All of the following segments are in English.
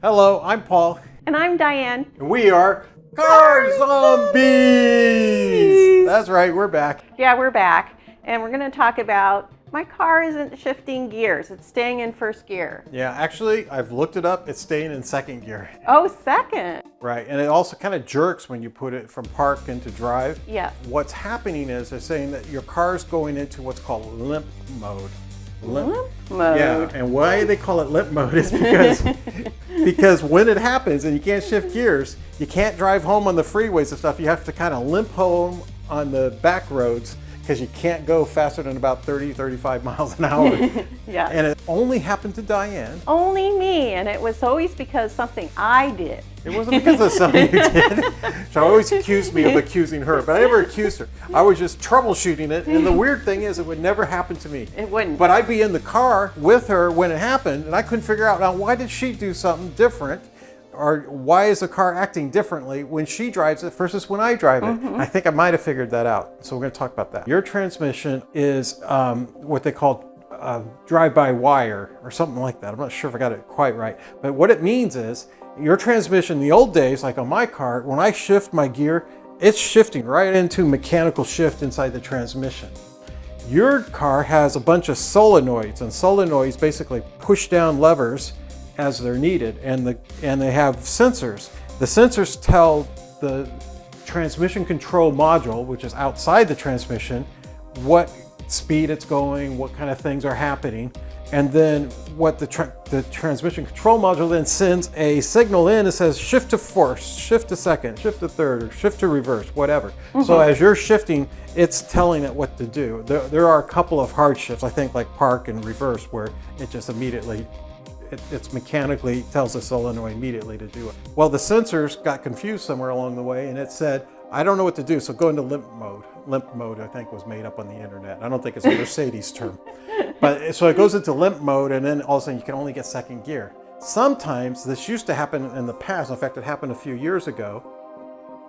Hello, I'm Paul. And I'm Diane. And we are Car Zombies! That's right, we're back. Yeah, we're back. And we're going to talk about my car isn't shifting gears. It's staying in first gear. Yeah, actually, I've looked it up. It's staying in second gear. Oh, second. Right, and it also kind of jerks when you put it from park into drive. Yeah. What's happening is they're saying that your car's going into what's called limp mode. Limp mode. Yeah, and why they call it limp mode is because when it happens and you can't shift gears, you can't drive home on the freeways and stuff. You have to kind of limp home on the back roads because you can't go faster than about 35 miles an hour. Yeah. And it only happened to Diane. Only me, and it was always because something I did. It wasn't because of something you did. She always accused me of accusing her, but I never accused her. I was just troubleshooting it, and the weird thing is it would never happen to me. It wouldn't. But I'd be in the car with her when it happened, and I couldn't figure out, now why did she do something different? Or why is the car acting differently when she drives it versus when I drive it? Mm-hmm. I think I might have figured that out. So we're going to talk about that. Your transmission is what they call drive-by-wire or something like that. I'm not sure if I got it quite right. But what it means is your transmission in the old days, like on my car, when I shift my gear, it's shifting right into mechanical shift inside the transmission. Your car has a bunch of solenoids, and solenoids basically push down levers as they're needed, and they have sensors. The sensors tell the transmission control module, which is outside the transmission, what speed it's going, what kind of things are happening, and then what the transmission control module then sends a signal in that says shift to first, shift to second, shift to third, or shift to reverse, whatever. Mm-hmm. So as you're shifting, it's telling it what to do. There are a couple of hard shifts, I think, like park and reverse, where it just immediately it's mechanically tells the solenoid immediately to do it. Well, the sensors got confused somewhere along the way, and it said, I don't know what to do, so go into limp mode. Limp mode, I think, was made up on the internet. I don't think it's a Mercedes term. But so it goes into limp mode, and then all of a sudden you can only get second gear. Sometimes this used to happen in the past. In fact, it happened a few years ago,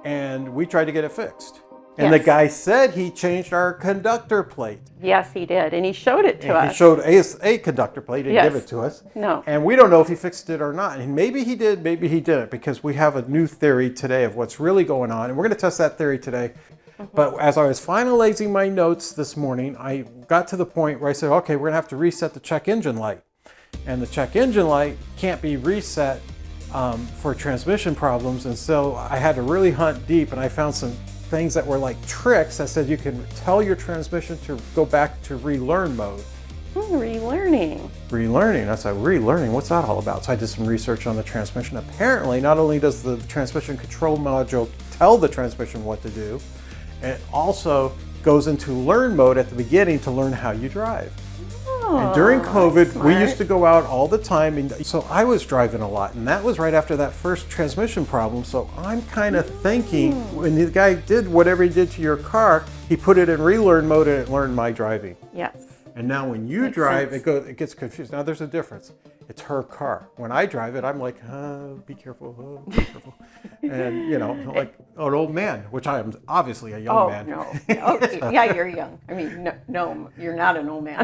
and we tried to get it fixed. And Yes. the guy said he changed our conductor plate. Yes, he did, and he showed it to us. He showed a conductor plate, he didn't Yes. give it to us. No. And we don't know if he fixed it or not. And maybe he did, maybe he didn't, because we have a new theory today of what's really going on. And we're going to test that theory today. Mm-hmm. But as I was finalizing my notes this morning, I got to the point where I said, okay, we're going to have to reset the check engine light. And the check engine light can't be reset for transmission problems. And so I had to really hunt deep, and I found some things that were like tricks that said you can tell your transmission to go back to relearn mode. Relearning. Relearning, that's a relearning, what's that all about? So I did some research on the transmission. Apparently, not only does the transmission control module tell the transmission what to do, it also goes into learn mode at the beginning to learn how you drive. And during COVID, we used to go out all the time, and so I was driving a lot, and that was right after that first transmission problem. So I'm kind of thinking, when the guy did whatever he did to your car, he put it in relearn mode and it learned my driving. Yes. And now when you drive, it gets confused. Now there's a difference. It's her car. When I drive it, I'm like, be careful, be careful. And, you know, like an old man, which I am obviously a young man. No. Oh, yeah, you're young. I mean, no, you're not an old man.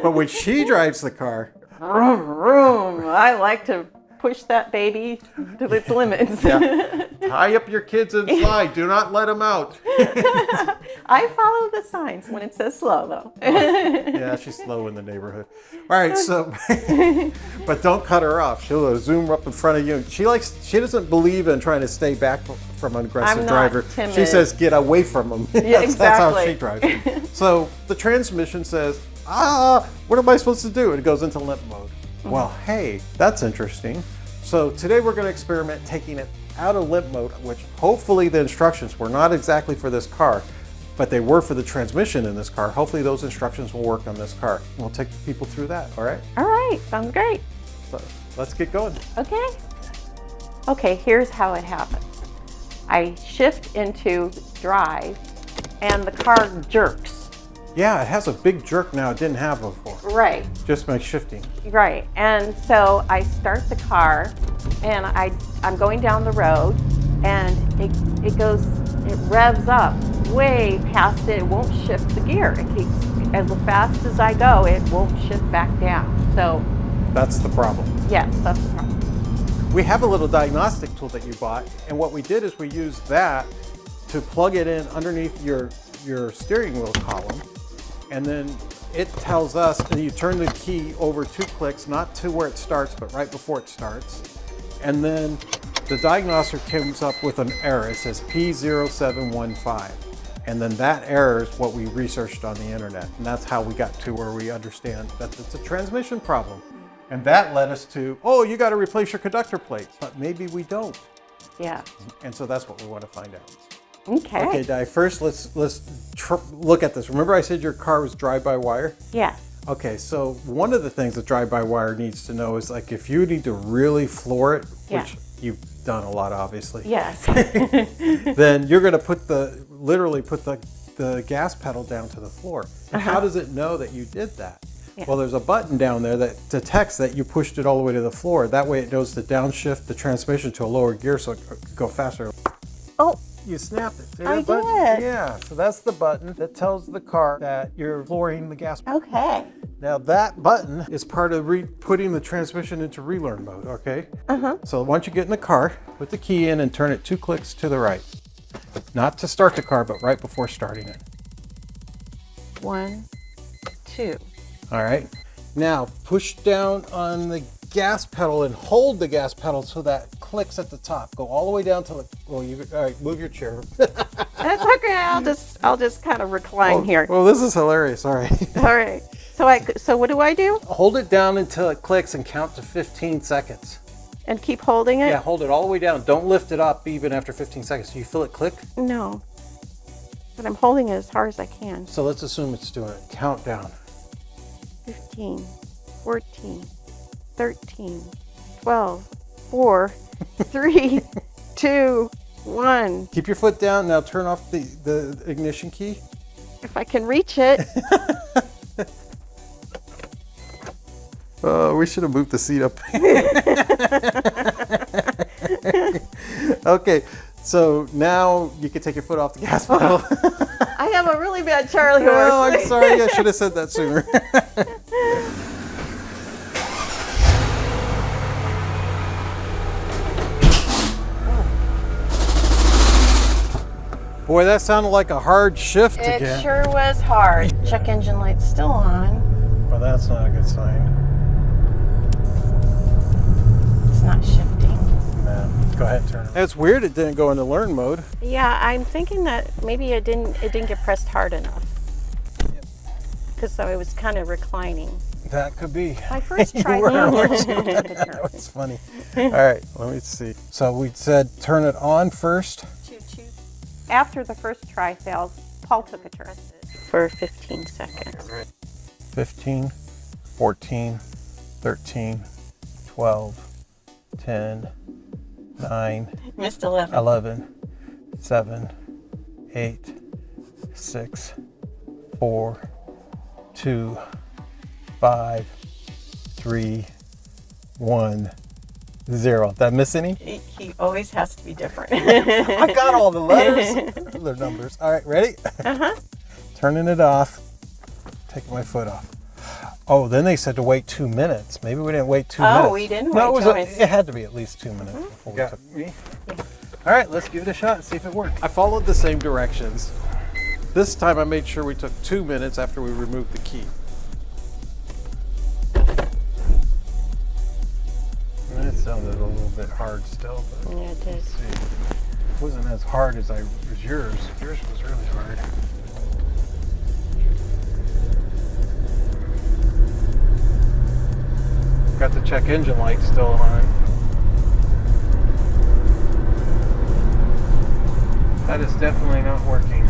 But when she drives the car, Vroom, vroom. I like to push that baby to its limits. yeah, tie up your kids inside. Do not let them out. I follow the signs when it says slow, though. Yeah, she's slow in the neighborhood. All right, so, but don't cut her off. She'll zoom up in front of you. She doesn't believe in trying to stay back from an aggressive driver. Timid. She says, get away from them. Yeah, That's how exactly. she drives. So the transmission says, what am I supposed to do? And it goes into limp mode. Well, hey, that's interesting. So today we're going to experiment taking it out of limp mode, which hopefully the instructions were not exactly for this car, but they were for the transmission in this car. Hopefully those instructions will work on this car. We'll take people through that, all right? All right, sounds great. So let's get going. Okay, here's how it happens. I shift into drive, and the car jerks. Yeah, it has a big jerk now it didn't have before. Right. Just by shifting. Right. And so I start the car, and I'm going down the road, and it revs up way past it. It won't shift the gear. It keeps, as fast as I go, it won't shift back down. So that's the problem. yes, that's the problem. We have a little diagnostic tool that you bought, and what we did is we used that to plug it in underneath your steering wheel column, and then it tells us, and you turn the key over 2 clicks, not to where it starts, but right before it starts. And then the diagnostic comes up with an error. It says P0715. And then that error is what we researched on the internet. And that's how we got to where we understand that it's a transmission problem. And that led us to, oh, you got to replace your conductor plate, but maybe we don't. Yeah. And so that's what we want to find out. Okay. Okay, Di, first let's look at this. Remember I said your car was drive-by-wire? Yeah. Okay, so one of the things that drive-by-wire needs to know is, like, if you need to really floor it, Yeah. which you've done a lot, obviously. Yes. Then you're going to literally put the gas pedal down to the floor. And how does it know that you did that? Yeah. Well, there's a button down there that detects that you pushed it all the way to the floor. That way it knows to downshift the transmission to a lower gear so it can go faster. Oh, You snapped it. See I that button? did. Yeah, so that's the button that tells the car that you're flooring the gas pedal. okay. Now that button is part of putting the transmission into relearn mode, okay? So once you get in the car, put the key in and turn it 2 clicks to the right. Not to start the car, but right before starting it. 1, 2. All right. Now push down on the gas pedal and hold the gas pedal so that clicks at the top. Go all the way down to the, well, all right, move your chair. That's okay. I'll just kind of recline here. Well, this is hilarious. All right. All right. So what do I do? Hold it down until it clicks and count to 15 seconds. And keep holding it? Yeah, hold it all the way down. Don't lift it up even after 15 seconds. Do you feel it click? No. But I'm holding it as hard as I can. So let's assume it's doing it. Count down. 15, 14, 13, 12, 4, 3, 2, 1. Keep your foot down. Now turn off the ignition key. If I can reach it. Oh, we should have moved the seat up. Okay, so now you can take your foot off the gas pedal. I have a really bad Charlie horse. Oh, I'm sorry. I should have said that sooner. Boy, that sounded like a hard shift It again. sure was hard. Check engine light's still on. Well, that's not a good sign. It's not shifting. No. Go ahead and turn it. It's weird it didn't go into learn mode. Yeah, I'm thinking that maybe it didn't get pressed hard enough. Because I was kind of reclining. That could be. My first try. That was funny. All right, let me see. So we said turn it on first. After the first try failed, Paul took a turn for 15 seconds. 15, 14, 13, 12, 10, 9, Missed 11. 11, 7, 8, 6, 4, 2, 5, 3, 1, 0. Did I miss any? He always has to be different. I got all the letters. The numbers. All right, ready? Turning it off. Taking my foot off. Oh, then they said to wait 2 minutes. Maybe we didn't wait 2 minutes. Oh, we didn't No, wait it 2 was. minutes. It had to be at least 2 minutes before we took me. All right, let's give it a shot and see if it works. I followed the same directions. This time I made sure we took 2 minutes after we removed the key. It sounded a little bit hard still, but Yeah, it did. let's see. It wasn't as hard as yours. Yours was really hard. Got the check engine light still on. That is definitely not working.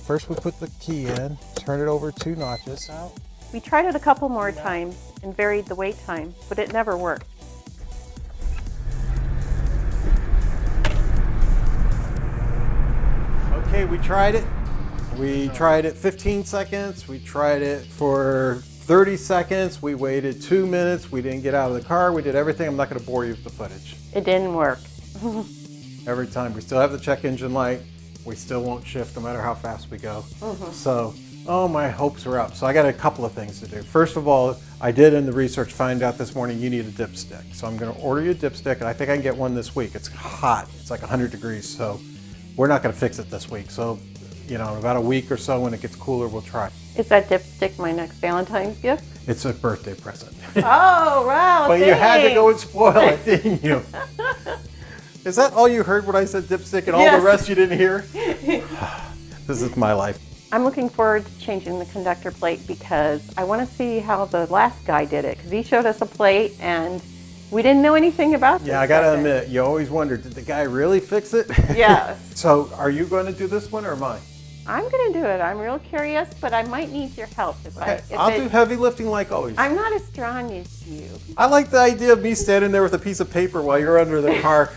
First we put the key in, turn it over 2 notches. We tried it a couple more times and varied the wait time, but it never worked. Okay, we tried it. We tried it 15 seconds. We tried it for 30 seconds. We waited 2 minutes. We didn't get out of the car. We did everything. I'm not going to bore you with the footage. It didn't work. Every time. We still have the check engine light. We still won't shift no matter how fast we go. So Oh, my hopes are up. So I got a couple of things to do. First of all, I did in the research find out this morning you need a dipstick. So I'm going to order you a dipstick, and I think I can get one this week. It's hot. It's like 100 degrees, so we're not going to fix it this week. So, in about a week or so when it gets cooler, we'll try. Is that dipstick my next Valentine's gift? It's a birthday present. Oh, wow. But you had to go and spoil it, didn't you? Is that all you heard when I said dipstick and all the rest you didn't hear? This is my life. I'm looking forward to changing the conductor plate because I want to see how the last guy did it, because he showed us a plate and we didn't know anything about this. Yeah, I gotta admit, you always wondered, did the guy really fix it? Yes. So are you going to do this one or mine? I'm going to do it. I'm real curious, but I might need your help. I'll do heavy lifting like always. I'm not as strong as you. I like the idea of me standing there with a piece of paper while you're under the car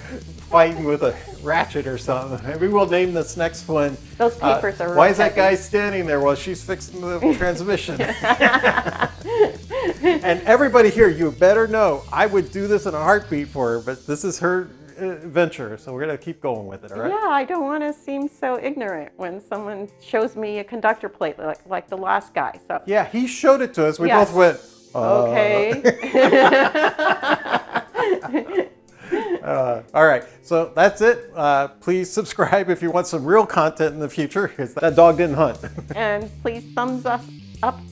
fighting with a ratchet or something. Maybe we'll name this next one. Those papers are Why is that guy standing there while she's fixing the transmission? And everybody here, you better know, I would do this in a heartbeat for her, but this is her venture, so we're going to keep going with it, all right? Yeah, I don't want to seem so ignorant when someone shows me a conductor plate like the last guy. So yeah, he showed it to us. We both went, okay. All right, so that's it. Please subscribe if you want some real content in the future, because that dog didn't hunt. And please thumbs up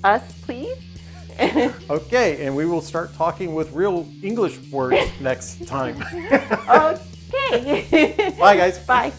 us, please. Okay, and we will start talking with real English words next time. Okay. Bye, guys. Bye.